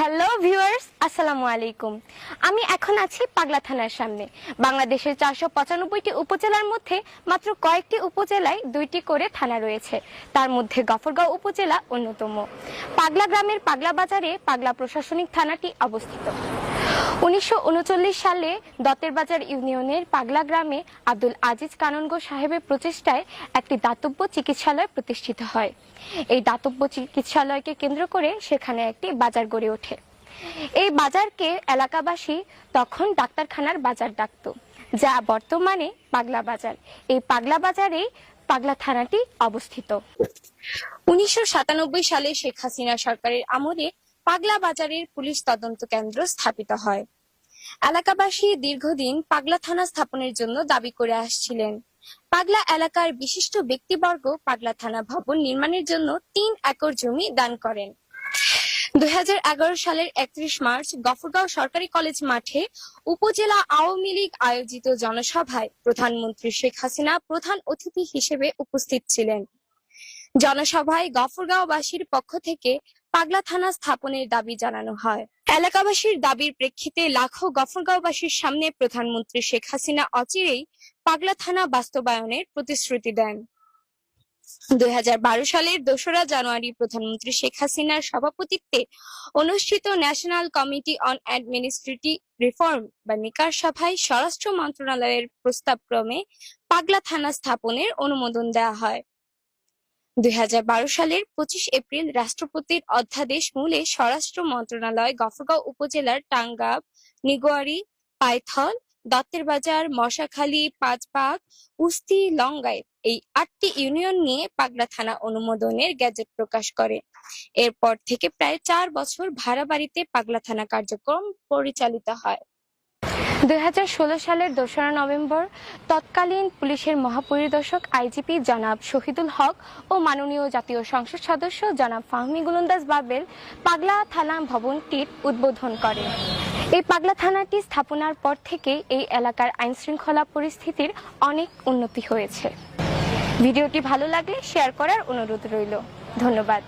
Hello viewers, আসসালামু আলাইকুম। আমি এখন আছি পাগলা থানার সামনে। বাংলাদেশের 495টি উপজেলার মধ্যে মাত্র কয়েকটি উপজেলায় 2টি করে থানা রয়েছে। তার মধ্যে গফরগাঁও উপজেলা অন্যতম। পাগলা গ্রামের পাগলা বাজারে পাগলা প্রশাসনিক থানাটি অবস্থিত। 1939 সালে দতের বাজার ইউনিয়নের পাগলা গ্রামে আব্দুল আজিজ কাননগো সাহেবের প্রচেষ্টায় একটি দাতব্য চিকিৎসালয় প্রতিষ্ঠিত হয়। এই দাতব্য চিকিৎসালয়কে কেন্দ্র করে সেখানে একটি বাজার গড়ে ওঠে। এই বাজারকে এলাকাবাসী তখন ডাক্তারখানার বাজার ডাকত, যা বর্তমানে পাগলা বাজার। এই পাগলা বাজারেই পাগলা থানাটি অবস্থিত। 1997 সালে শেখ হাসিনা সরকারের আমলে পাগলা বাজারের পুলিশ তদন্ত কেন্দ্র স্থাপিত হয়। এলাকাবাসী দীর্ঘদিন পাগলা থানা স্থাপনের জন্য দাবি করে আসছিলেন। পাগলা এলাকার বিশিষ্ট ব্যক্তিবর্গ পাগলা থানা ভবন নির্মাণের জন্য 3 একর জমি দান করেন। 2011 সালের 31 মার্চ গফরগাঁও সরকারি কলেজ মাঠে উপজেলা আওয়ামী লীগ আয়োজিত জনসভায় প্রধানমন্ত্রী শেখ হাসিনা প্রধান অতিথি হিসেবে উপস্থিত ছিলেন। জনসভায় গফরগাঁওবাসীর পক্ষ থেকে পাগলা থানা স্থাপনের দাবি জানানো হয়। এলাকাবাসীর দাবির প্রেক্ষিতে লাখো গফরগাঁওবাসীর সামনে প্রধানমন্ত্রী শেখ হাসিনা অচিরেই পাগলা থানা বাস্তবায়নের প্রতিশ্রুতি দেন। 2012 সালের 2রা জানুয়ারি প্রধানমন্ত্রী শেখ হাসিনার সভাপতিত্বে অনুষ্ঠিত national committee on administrative reform বা নিকার সভায় স্বরাষ্ট্র মন্ত্রণালয়ের প্রস্তাবক্রমে পাগলা থানা স্থাপনের অনুমোদন দেওয়া হয়। 2012 সালের 25 এপ্রিল রাষ্ট্রপতির অধ্যাদেশ মূলে স্বরাষ্ট্র মন্ত্রণালয় গফরগাঁও উপজেলার টাঙ্গাব, নিগোয়ারি, পাইথল, দত্তের বাজার, মশাখালী, পাঁচবাগ, উস্তি, লংগাইত এই 8টি ইউনিয়ন নিয়ে পাগলা থানা অনুমোদনের গেজেট প্রকাশ করে। এরপর থেকে প্রায় 4 বছর ভাড়া বাড়িতে পাগলা থানা কার্যক্রম পরিচালিত হয়। 2016 সালের 2রা নভেম্বর তৎকালীন পুলিশের মহাপরিদর্শক আইজিপি জনাব শহীদুল হক ও মাননীয় জাতীয় সংসদ সদস্য জনাব ফাহমি গোলন্দাজ বাবেল পাগলা থানা ভবনটির উদ্বোধন করেন। এই পাগলা থানাটি স্থাপনার পর থেকে এই এলাকার আইন শৃঙ্খলা পরিস্থিতির অনেক উন্নতি হয়েছে। ভিডিওটি ভালো লাগলে শেয়ার করার অনুরোধ রইল। ধন্যবাদ।